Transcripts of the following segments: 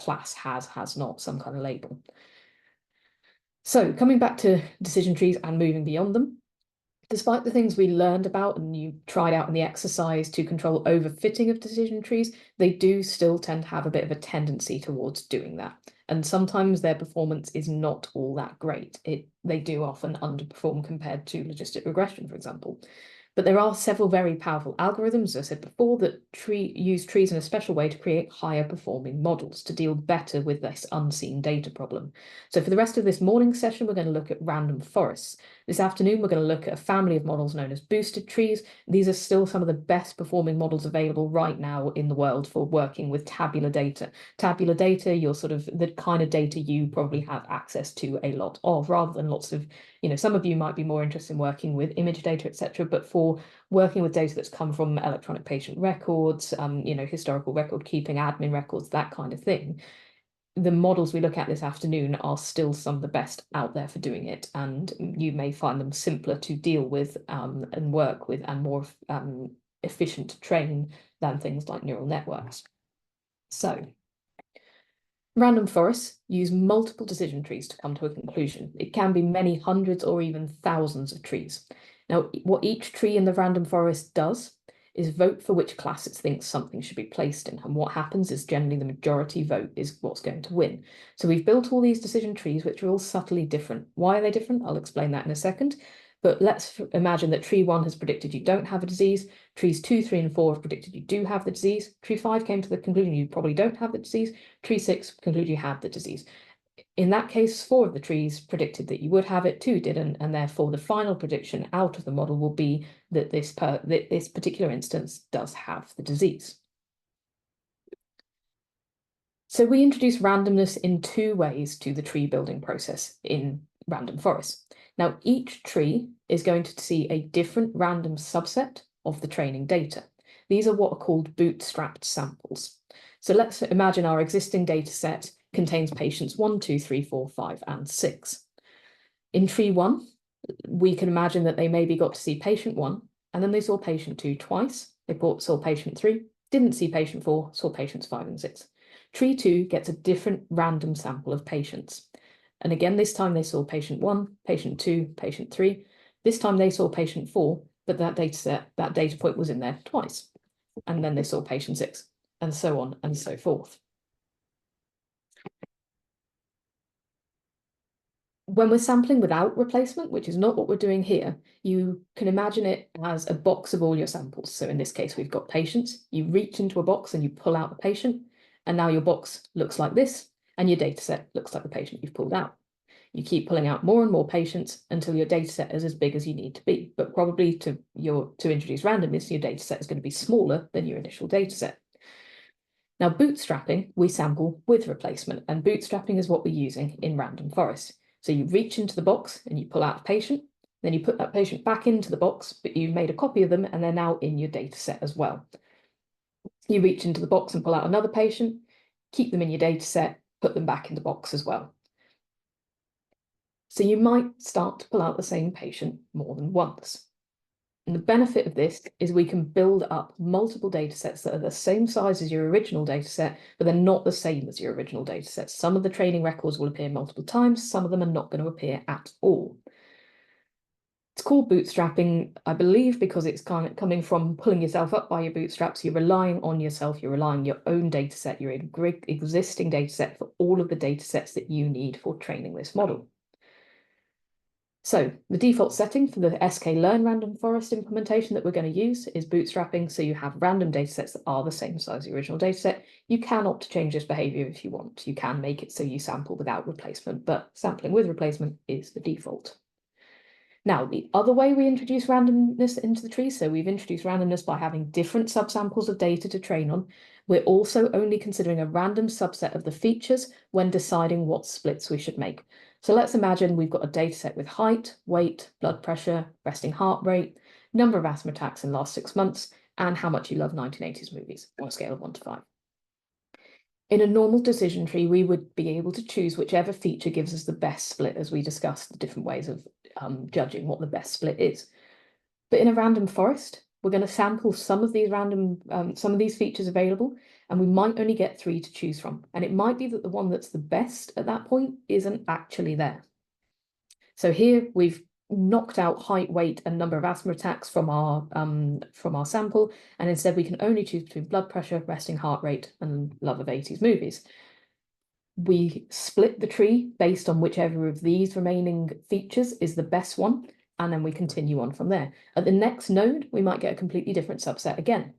class has not some kind of label. So coming back to decision trees and moving beyond them, despite the things we learned about and you tried out in the exercise to control overfitting of decision trees, they do still tend to have a bit of a tendency towards doing that. And sometimes their performance is not all that great. They do often underperform compared to logistic regression, for example. But there are several very powerful algorithms, as I said before, that use trees in a special way to create higher performing models to deal better with this unseen data problem. So for the rest of this morning session, we're going to look at random forests. This afternoon, we're going to look at a family of models known as boosted trees. These are still some of the best performing models available right now in the world for working with tabular data. Tabular data, you're sort of the kind of data you probably have access to a lot of, rather than lots of, some of you might be more interested in working with image data, etc. But for working with data that's come from electronic patient records, historical record keeping, admin records, that kind of thing, the models we look at this afternoon are still some of the best out there for doing it, and you may find them simpler to deal with and work with and more efficient to train than things like neural networks. So random forests use multiple decision trees to come to a conclusion. It can be many hundreds or even thousands of trees. Now, what each tree in the random forest does is vote for which class it thinks something should be placed in. And what happens is generally the majority vote is what's going to win. So we've built all these decision trees, which are all subtly different. Why are they different? I'll explain that in a second. But let's imagine that tree 1 has predicted you don't have a disease. Trees 2, 3, and 4 have predicted you do have the disease. Tree 5 came to the conclusion you probably don't have the disease. Tree 6 concluded you have the disease. In that case, 4 of the trees predicted that you would have it, 2 didn't, and therefore the final prediction out of the model will be that this particular instance does have the disease. So we introduce randomness in 2 ways to the tree building process in random forests. Now, each tree is going to see a different random subset of the training data. These are what are called bootstrapped samples. So let's imagine our existing data set contains patients 1, 2, 3, 4, 5, and 6. In tree 1, we can imagine that they maybe got to see patient 1, and then they saw patient 2 twice. They saw patient 3, didn't see patient 4, saw patients 5 and 6. Tree 2 gets a different random sample of patients. And again, this time they saw patient 1, patient 2, patient 3. This time they saw patient 4, but that data point was in there twice. And then they saw patient 6, and so on and so forth. When we're sampling without replacement, which is not what we're doing here, you can imagine it as a box of all your samples. So in this case, we've got patients. You reach into a box and you pull out the patient, and now your box looks like this, and your data set looks like the patient you've pulled out. You keep pulling out more and more patients until your data set is as big as you need to be. But probably to introduce randomness, your data set is going to be smaller than your initial data set. Now, bootstrapping, we sample with replacement, and bootstrapping is what we're using in random forest. So you reach into the box and you pull out a patient, then you put that patient back into the box, but you made a copy of them and they're now in your data set as well. You reach into the box and pull out another patient, keep them in your data set, put them back in the box as well. So you might start to pull out the same patient more than once. And the benefit of this is we can build up multiple data sets that are the same size as your original data set, but they're not the same as your original data sets. Some of the training records will appear multiple times, some of them are not going to appear at all. It's called bootstrapping, I believe, because it's kind of coming from pulling yourself up by your bootstraps. You're relying on yourself, you're relying on your own data set, your existing data set for all of the data sets that you need for training this model. So the default setting for the sklearn random forest implementation that we're going to use is bootstrapping. So you have random data sets that are the same size as the original data set. You can opt to change this behavior if you want. You can make it so you sample without replacement, but sampling with replacement is the default. Now, the other way we introduce randomness into the tree, so we've introduced randomness by having different subsamples of data to train on. We're also only considering a random subset of the features when deciding what splits we should make. So let's imagine we've got a data set with height, weight, blood pressure, resting heart rate, number of asthma attacks in the last 6 months, and how much you love 1980s movies on a scale of 1 to 5. In a normal decision tree, we would be able to choose whichever feature gives us the best split, as we discussed the different ways of judging what the best split is. But in a random forest, we're going to sample some of these features available, and we might only get 3 to choose from. And it might be that the one that's the best at that point isn't actually there. So here we've knocked out height, weight, and number of asthma attacks from our sample, and instead we can only choose between blood pressure, resting heart rate, and love of 80s movies. We split the tree based on whichever of these remaining features is the best one, and then we continue on from there. At the next node, we might get a completely different subset again.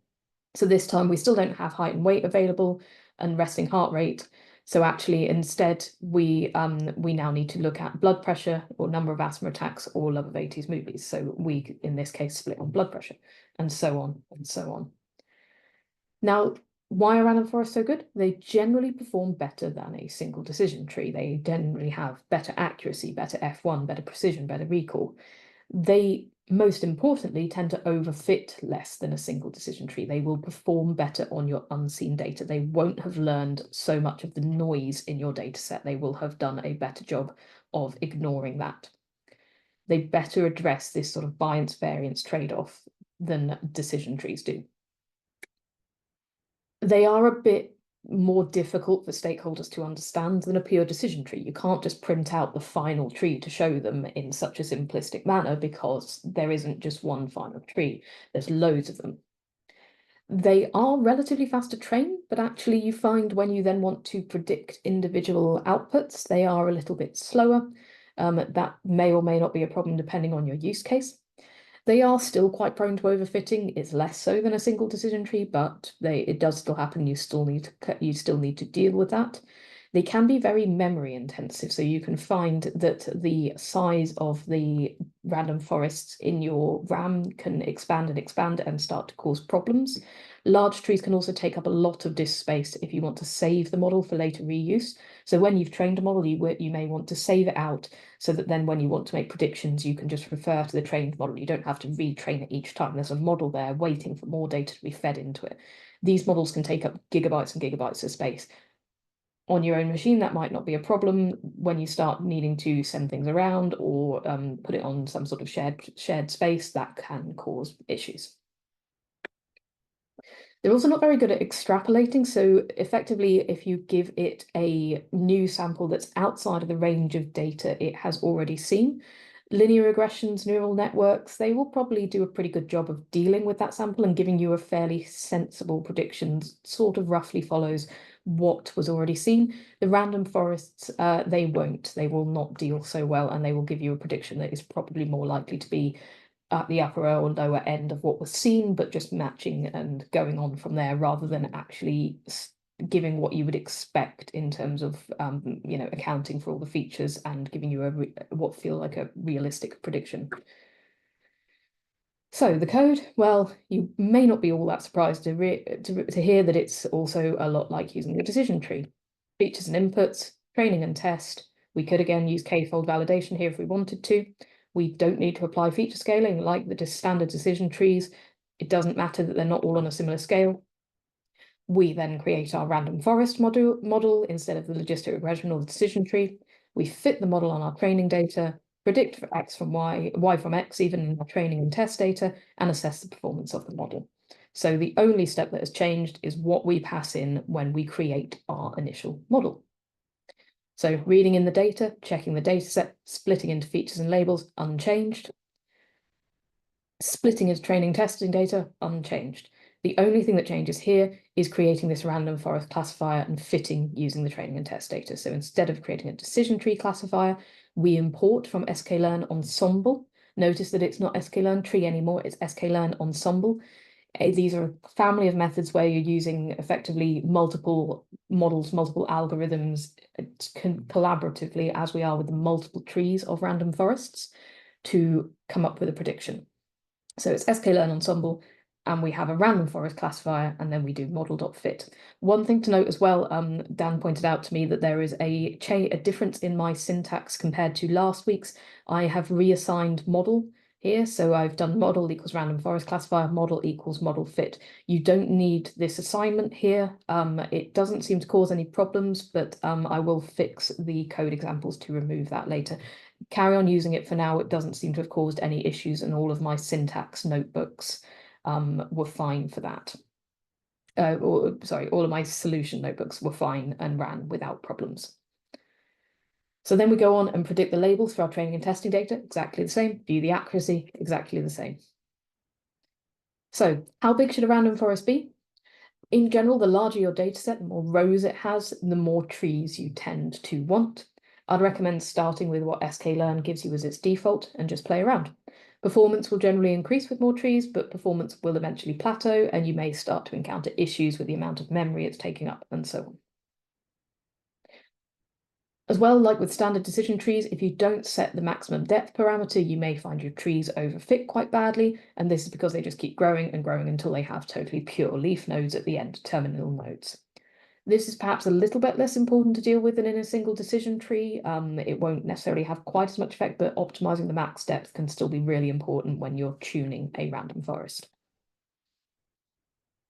So this time we still don't have height and weight available and resting heart rate. So actually, instead, we now need to look at blood pressure or number of asthma attacks or love of 80s movies. So we, in this case, split on blood pressure, and so on and so on. Now, why are random forests so good? They generally perform better than a single decision tree. They generally have better accuracy, better F1, better precision, better recall. They, most importantly, tend to overfit less than a single decision tree. They will perform better on your unseen data. They won't have learned so much of the noise in your data set. They will have done a better job of ignoring that. They better address this sort of bias variance trade-off than decision trees do. They are a bit more difficult for stakeholders to understand than a pure decision tree. You can't just print out the final tree to show them in such a simplistic manner because there isn't just one final tree. There's loads of them. They are relatively fast to train, but actually you find when you then want to predict individual outputs, they are a little bit slower. That may or may not be a problem depending on your use case. They are still quite prone to overfitting. It's less so than a single decision tree, but it does still happen. You still need to deal with that. They can be very memory intensive, so you can find that the size of the random forests in your RAM can expand and start to cause problems. Large trees can also take up a lot of disk space if you want to save the model for later reuse. So when you've trained a model, you may want to save it out so that then when you want to make predictions, you can just refer to the trained model. You don't have to retrain it each time. There's a model there waiting for more data to be fed into it. These models can take up gigabytes and gigabytes of space. On your own machine, that might not be a problem. When you start needing to send things around or put it on some sort of shared space, that can cause issues. They're also not very good at extrapolating. So effectively, if you give it a new sample that's outside of the range of data it has already seen, linear regressions, neural networks, they will probably do a pretty good job of dealing with that sample and giving you a fairly sensible prediction, sort of roughly follows what was already seen. The random forests, they won't. They will not deal so well, and they will give you a prediction that is probably more likely to be at the upper or lower end of what was seen, but just matching and going on from there rather than actually giving what you would expect in terms of accounting for all the features and giving you what feel like a realistic prediction. So the code, well, you may not be all that surprised to hear that it's also a lot like using a decision tree. Features and inputs, training and test. We could again use k-fold validation here if we wanted to. We don't need to apply feature scaling like the standard decision trees. It doesn't matter that they're not all on a similar scale. We then create our random forest model instead of the logistic regression or the decision tree. We fit the model on our training data, predict for X from Y, Y from X, even in our training and test data, and assess the performance of the model. So the only step that has changed is what we pass in when we create our initial model. So reading in the data, checking the data set, splitting into features and labels, unchanged. Splitting into training testing data, unchanged. The only thing that changes here is creating this random forest classifier and fitting using the training and test data. So instead of creating a decision tree classifier, we import from sklearn ensemble. Notice that it's not sklearn tree anymore, it's sklearn ensemble. These are a family of methods where you're using effectively multiple models, multiple algorithms collaboratively, as we are with the multiple trees of random forests, to come up with a prediction. So it's sklearn ensemble, and we have a random forest classifier, and then we do model.fit. One thing to note as well, Dan pointed out to me that there is a difference in my syntax compared to last week's. I have reassigned model here. So I've done model equals random forest classifier, model equals model fit. You don't need this assignment here. It doesn't seem to cause any problems, but I will fix the code examples to remove that later. Carry on using it for now. It doesn't seem to have caused any issues, and all of my syntax notebooks were fine for that. all of my solution notebooks were fine and ran without problems. So then we go on and predict the labels for our training and testing data, exactly the same. View the accuracy, exactly the same. So how big should a random forest be? In general, the larger your data set, the more rows it has, the more trees you tend to want. I'd recommend starting with what sklearn gives you as its default and just play around. Performance will generally increase with more trees, but performance will eventually plateau, and you may start to encounter issues with the amount of memory it's taking up, and so on. As well, like with standard decision trees, if you don't set the maximum depth parameter, you may find your trees overfit quite badly, and this is because they just keep growing and growing until they have totally pure leaf nodes at the end, terminal nodes. This is perhaps a little bit less important to deal with than in a single decision tree. It won't necessarily have quite as much effect, but optimizing the max depth can still be really important when you're tuning a random forest.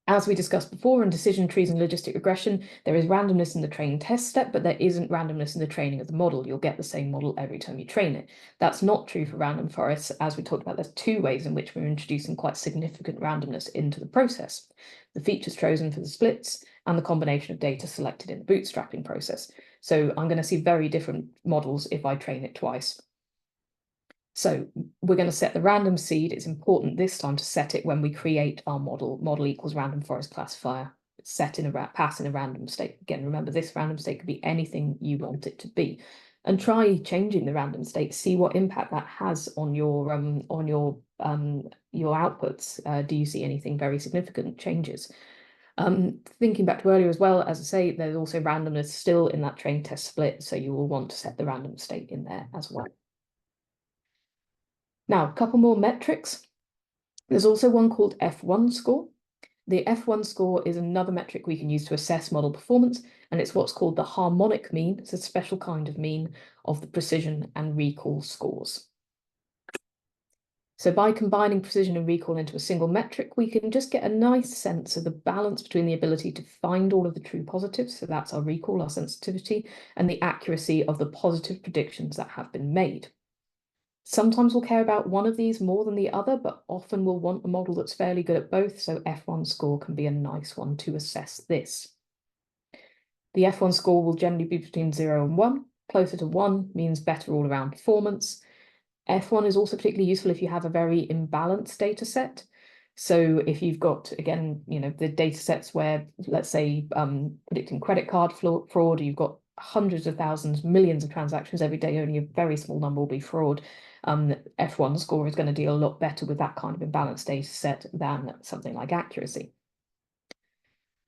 As we discussed before in decision trees and logistic regression, there is randomness in the training test step, but there isn't randomness in the training of the model. You'll get the same model every time you train it. That's not true for random forests. As we talked about, there's two ways in which we're introducing quite significant randomness into the process. The features chosen for the splits and the combination of data selected in the bootstrapping process. So I'm going to see very different models if I train it twice. So we're going to set the random seed. It's important this time to set it when we create our model. Model equals random forest classifier. It's set in a pass in a random state. Again, remember this random state could be anything you want it to be. And try changing the random state. See what impact that has on your outputs. Do you see anything very significant changes? Thinking back to earlier as well, as I say, there's also randomness still in that train test split, so you will want to set the random state in there as well. Now, a couple more metrics. There's also one called F1 score. The F1 score is another metric we can use to assess model performance, and it's what's called the harmonic mean. It's a special kind of mean of the precision and recall scores. So by combining precision and recall into a single metric, we can just get a nice sense of the balance between the ability to find all of the true positives, so that's our recall, our sensitivity, and the accuracy of the positive predictions that have been made. Sometimes we'll care about one of these more than the other, but often we'll want a model that's fairly good at both, so F1 score can be a nice one to assess this. The F1 score will generally be between 0 and 1. Closer to 1 means better all-around performance. F1 is also particularly useful if you have a very imbalanced data set. So if you've got, again, the data sets where, let's say, predicting credit card fraud, you've got hundreds of thousands, millions of transactions every day, only a very small number will be fraud. F1 score is going to deal a lot better with that kind of imbalanced data set than something like accuracy.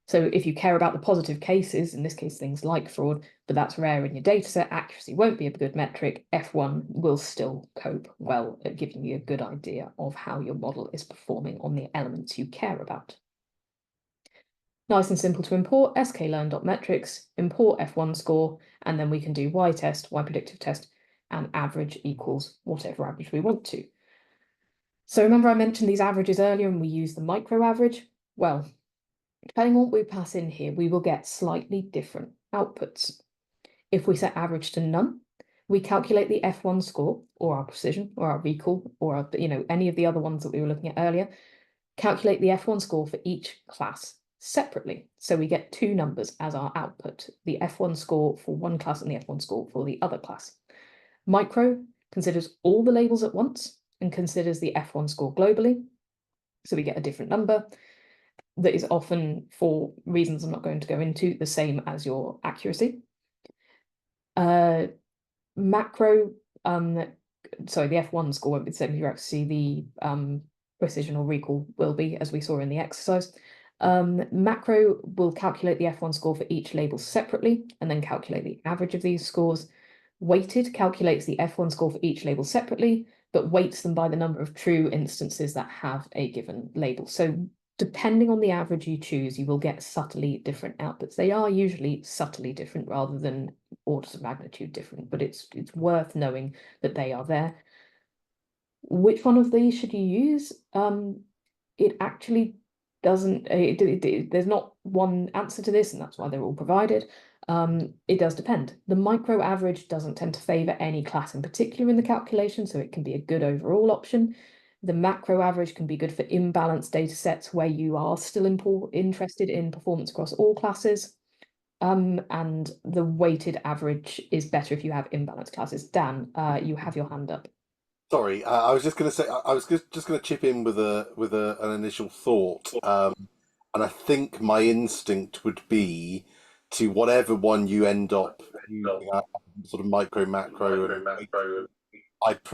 So if you care about the positive cases, in this case, things like fraud, but that's rare in your data set, accuracy won't be a good metric. F1 will still cope well at giving you a good idea of how your model is performing on the elements you care about. Nice and simple to import, sklearn.metrics, import F1 score, and then we can do y-test, y-predictive test, and average equals whatever average we want to. So remember I mentioned these averages earlier and we use the micro average? Well, depending on what we pass in here, we will get slightly different outputs. If we set average to none, we calculate the F1 score, or our precision, or our recall, or our, any of the other ones that we were looking at earlier, calculate the F1 score for each class separately. So we get two numbers as our output, the F1 score for one class and the F1 score for the other class. Micro considers all the labels at once and considers the F1 score globally. So we get a different number that is often, for reasons I'm not going to go into, the same as your accuracy. Macro, sorry, the F1 score won't be the same as your accuracy, the precision or recall will be, as we saw in the exercise. Macro will calculate the F1 score for each label separately and then calculate the average of these scores. Weighted calculates the F1 score for each label separately, but weights them by the number of true instances that have a given label. So depending on the average you choose, you will get subtly different outputs. They are usually subtly different rather than orders of magnitude different, but it's worth knowing that they are there. Which one of these should you use? It actually doesn't, there's not one answer to this, and that's why they're all provided. It does depend. The micro average doesn't tend to favor any class in particular in the calculation, so it can be a good overall option. The macro average can be good for imbalanced data sets where you are still interested in performance across all classes. And the weighted average is better if you have imbalanced classes. Dan, you have your hand up. Sorry, I was just going to say I was just going to chip in with an initial thought, and I think my instinct would be to whatever one you end up using, sort of micro, macro, and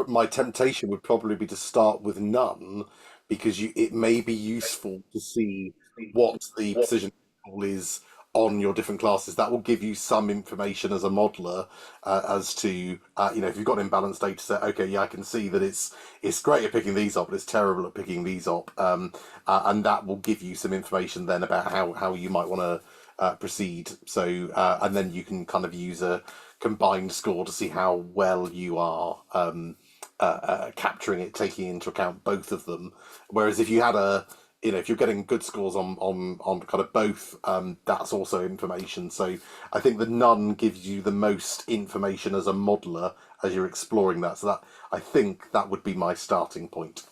my temptation would probably be to start with none because it may be useful to see what the precision level is on your different classes. That will give you some information as a modeler as to if you've got an imbalanced data set. Okay, yeah, I can see that it's great at picking these up, but it's terrible at picking these up, and that will give you some information then about how you might want to proceed. So and then you can kind of use a combined score to see how well you are capturing it, taking into account both of them. Whereas if you had if you're getting good scores on kind of both, that's also information. So I think the none gives you the most information as a modeler as you're exploring that. So that I think that would be my starting point.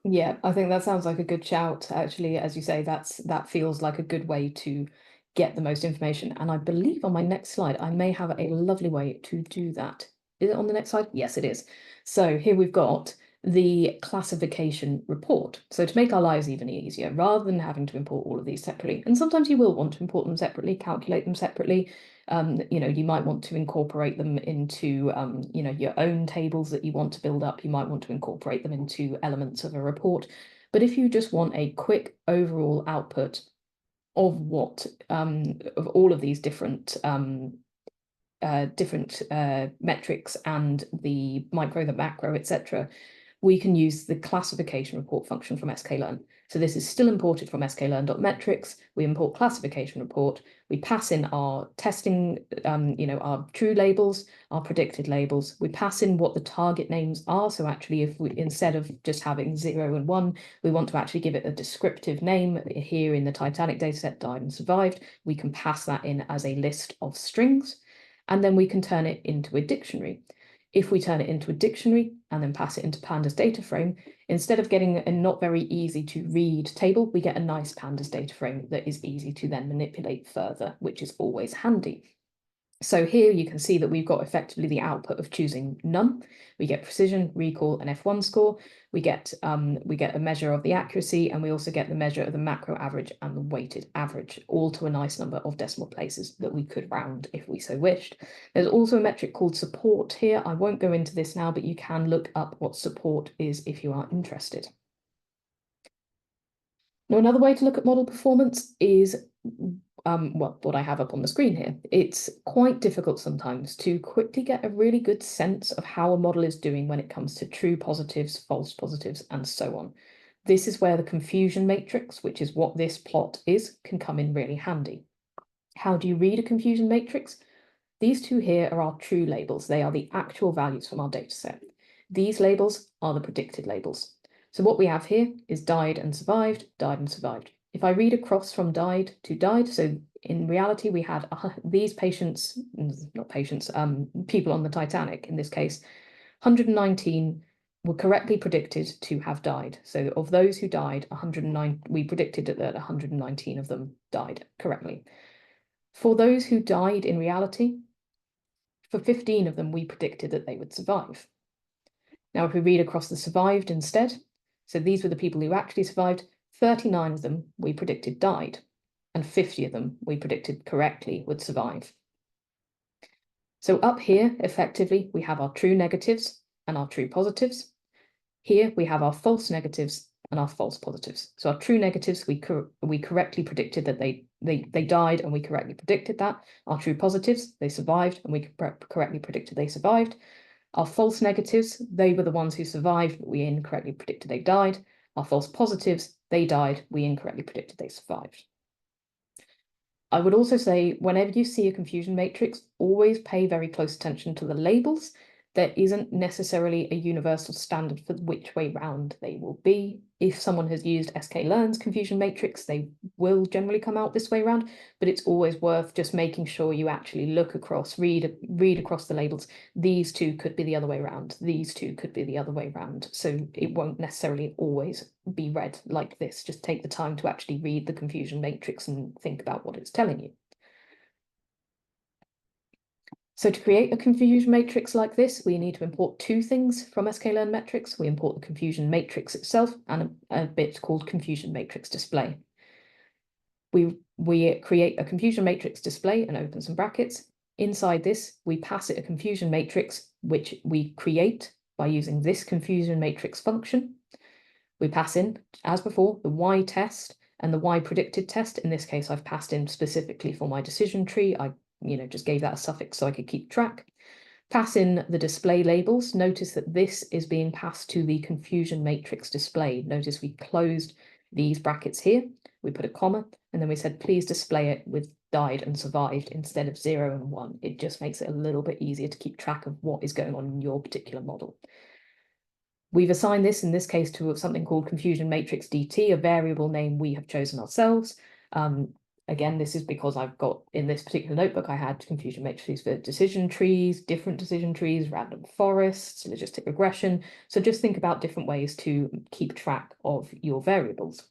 Yeah, I think that sounds like a good shout. Actually, as you say, that feels like a good way to get the most information. And I believe on my next slide, I may have a lovely way to do that. Is it on the next slide? Yes, it is. So here we've got the classification report. So to make our lives even easier, rather than having to import all of these separately, and sometimes you will want to import them separately, calculate them separately. You might want to incorporate them into, your own tables that you want to build up. You might want to incorporate them into elements of a report. But if you just want a quick overall output of of all of these different metrics and the micro, the macro, etc., we can use the classification report function from sklearn. So this is still imported from sklearn.metrics. We import classification report. We pass in our testing, our true labels, our predicted labels. We pass in what the target names are. So actually, if we, instead of just having 0 and 1, we want to actually give it a descriptive name. Here in the Titanic dataset, died and survived, we can pass that in as a list of strings, and then we can turn it into a dictionary. If we turn it into a dictionary and then pass it into Pandas data frame, instead of getting a not very easy to read table, we get a nice Pandas data frame that is easy to then manipulate further, which is always handy. So here you can see that we've got effectively the output of choosing none. We get precision, recall, and F1 score. We get a measure of the accuracy, and we also get the measure of the macro average and the weighted average, all to a nice number of decimal places that we could round if we so wished. There's also a metric called support here. I won't go into this now, but you can look up what support is if you are interested. Now, another way to look at model performance is what I have up on the screen here. It's quite difficult sometimes to quickly get a really good sense of how a model is doing when it comes to true positives, false positives, and so on. This is where the confusion matrix, which is what this plot is, can come in really handy. How do you read a confusion matrix? These two here are our true labels. They are the actual values from our data set. These labels are the predicted labels. So what we have here is died and survived, died and survived. If I read across from died to died, so in reality, we had these patients, not patients, people on the Titanic, in this case, 119 were correctly predicted to have died. So of those who died, 109, we predicted that 119 of them died correctly. For those who died in reality, for 15 of them, we predicted that they would survive. Now, if we read across the survived instead, so these were the people who actually survived, 39 of them we predicted died, and 50 of them we predicted correctly would survive. So up here, effectively, we have our true negatives and our true positives. Here we have our false negatives and our false positives. So our true negatives, we correctly predicted that they died, and we correctly predicted that. Our true positives, they survived, and we correctly predicted they survived. Our false negatives, they were the ones who survived, but we incorrectly predicted they died. Our false positives, they died, we incorrectly predicted they survived. I would also say, whenever you see a confusion matrix, always pay very close attention to the labels. There isn't necessarily a universal standard for which way round they will be. If someone has used sklearn's confusion matrix, they will generally come out this way round, but it's always worth just making sure you actually look across, read across the labels. These two could be the other way round. These two could be the other way round. So it won't necessarily always be read like this. Just take the time to actually read the confusion matrix and think about what it's telling you. So to create a confusion matrix like this, we need to import two things from sklearn metrics. We import the confusion matrix itself and a bit called confusion matrix display. We create a confusion matrix display and open some brackets. Inside this, we pass it a confusion matrix, which we create by using this confusion matrix function. We pass in, as before, the Y test and the Y predicted test. In this case, I've passed in specifically for my decision tree. I just gave that a suffix so I could keep track. Pass in the display labels. Notice that this is being passed to the confusion matrix display. Notice we closed these brackets here. We put a comma, and then we said, please display it with died and survived instead of 0 and 1. It just makes it a little bit easier to keep track of what is going on in your particular model. We've assigned this, in this case, to something called confusion matrix dt, a variable name we have chosen ourselves. Again, this is because I've got, in this particular notebook, I had confusion matrices for decision trees, different decision trees, random forests, logistic regression. So just think about different ways to keep track of your variables.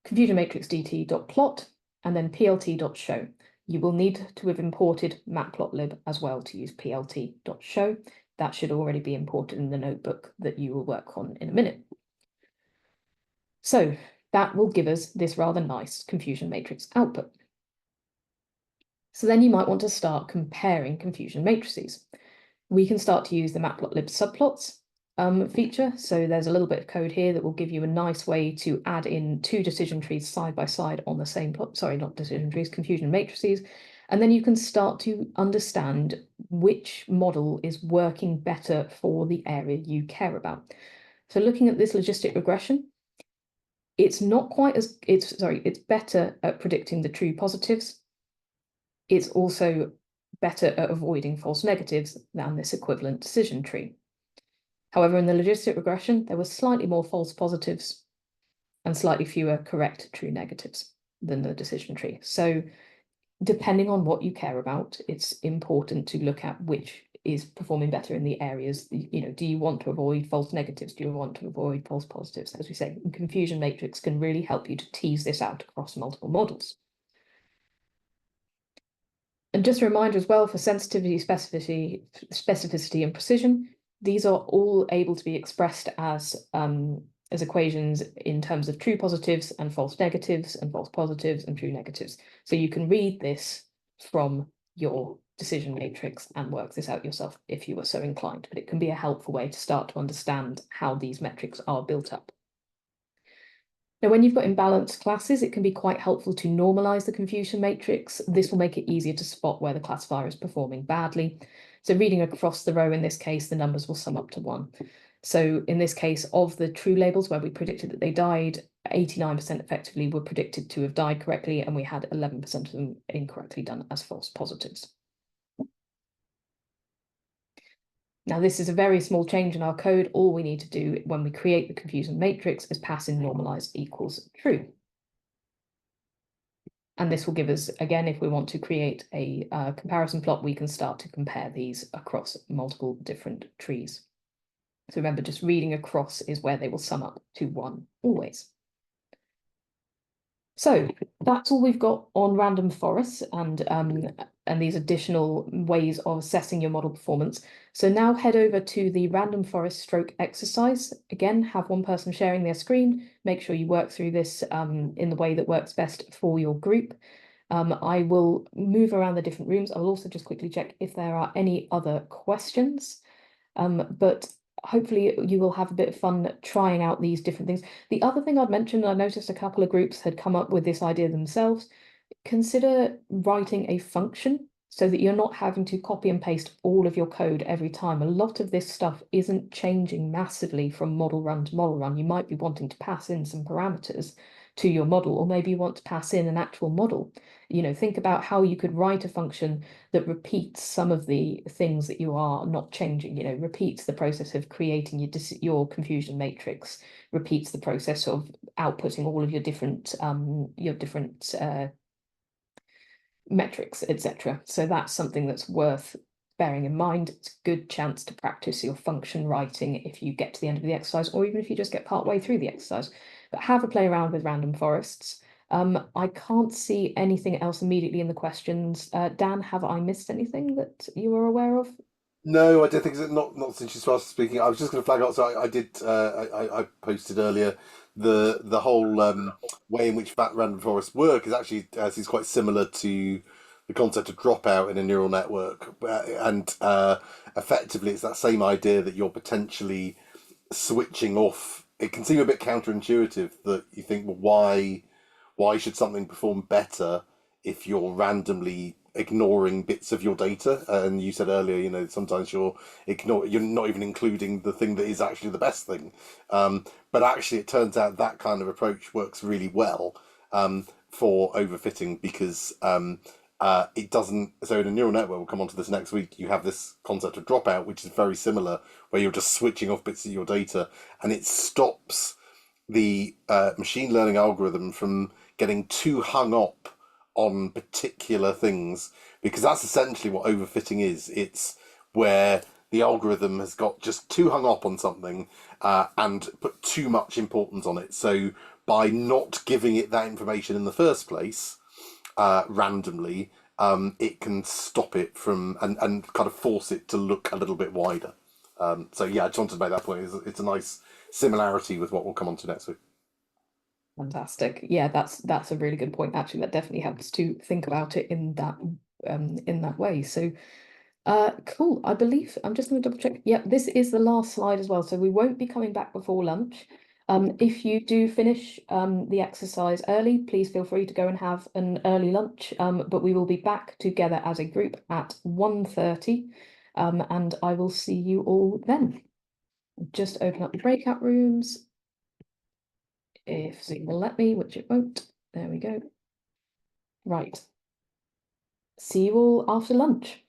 Confusion matrix dt.plot and then plt.show. You will need to have imported matplotlib as well to use plt.show. That should already be imported in the notebook that you will work on in a minute. So that will give us this rather nice confusion matrix output. So then you might want to start comparing confusion matrices. We can start to use the matplotlib subplots feature. So there's a little bit of code here that will give you a nice way to add in two decision trees side by side on the same plot. Sorry, not decision trees, confusion matrices. And then you can start to understand which model is working better for the area you care about. So looking at this logistic regression, it's not quite as, it's better at predicting the true positives. It's also better at avoiding false negatives than this equivalent decision tree. However, in the logistic regression, there were slightly more false positives and slightly fewer correct true negatives than the decision tree. So depending on what you care about, it's important to look at which is performing better in the areas. Do you want to avoid false negatives? Do you want to avoid false positives? As we say, confusion matrix can really help you to tease this out across multiple models. And just a reminder as well, for sensitivity, specificity, and precision, these are all able to be expressed as equations in terms of true positives and false negatives and false positives and true negatives. So you can read this from your decision matrix and work this out yourself if you were so inclined, but it can be a helpful way to start to understand how these metrics are built up. Now, when you've got imbalanced classes, it can be quite helpful to normalize the confusion matrix. This will make it easier to spot where the classifier is performing badly. So reading across the row, in this case, the numbers will sum up to 1. So in this case, of the true labels where we predicted that they died, 89% effectively were predicted to have died correctly, and we had 11% of them incorrectly done as false positives. Now, this is a very small change in our code. All we need to do when we create the confusion matrix is pass in normalized equals true. And this will give us, again, if we want to create a comparison plot, we can start to compare these across multiple different trees. So remember, just reading across is where they will sum up to 1 always. So that's all we've got on random forests and these additional ways of assessing your model performance. So now head over to the random forest stroke exercise. Again, have one person sharing their screen. Make sure you work through this in the way that works best for your group. I will move around the different rooms. I will also just quickly check if there are any other questions. But hopefully you will have a bit of fun trying out these different things. The other thing I'd mentioned, I noticed a couple of groups had come up with this idea themselves. Consider writing a function so that you're not having to copy and paste all of your code every time. A lot of this stuff isn't changing massively from model run to model run. You might be wanting to pass in some parameters, to your model, or maybe you want to pass in an actual model. Think about how you could write a function that repeats some of the things that you are not changing, repeats the process of creating your confusion matrix, repeats the process of outputting all of your different metrics, etc. So that's something that's worth bearing in mind. It's a good chance to practice your function writing if you get to the end of the exercise, or even if you just get part way through the exercise. But have a play around with random forests. I can't see anything else immediately in the questions. Dan, have I missed anything that you are aware of? No, I don't think so. Not since you started speaking. I was just going to flag out. So I did. I posted earlier the whole way in which random forests work is actually is quite similar to the concept of dropout in a neural network, and effectively it's that same idea that you're potentially switching off. It can seem a bit counterintuitive that you think, well, why should something perform better if you're randomly ignoring bits of your data? And you said earlier, sometimes you're not even including the thing that is actually the best thing. But actually, it turns out that kind of approach works really well for overfitting because it doesn't. So in a neural network, we'll come on to this next week. You have this concept of dropout, which is very similar, where you're just switching off bits of your data, and it stops the machine learning algorithm from getting too hung up on particular things, because that's essentially what overfitting is. It's where the algorithm has got just too hung up on something and put too much importance on it. So by not giving it that information in the first place, randomly, it can stop it from and kind of force it to look a little bit wider. So yeah, I just wanted to make that point. It's a nice similarity with what we'll come on to next week. Fantastic. Yeah, that's a really good point. Actually, that definitely helps to think about it in that way. So cool. I believe I'm just going to double check. Yep, this is the last slide as well. So we won't be coming back before lunch. If you do finish the exercise early, please feel free to go and have an early lunch. But we will be back together as a group at 1:30, and I will see you all then. Just open up the breakout rooms if Zoom will let me, which it won't. There we go. Right. See you all after lunch.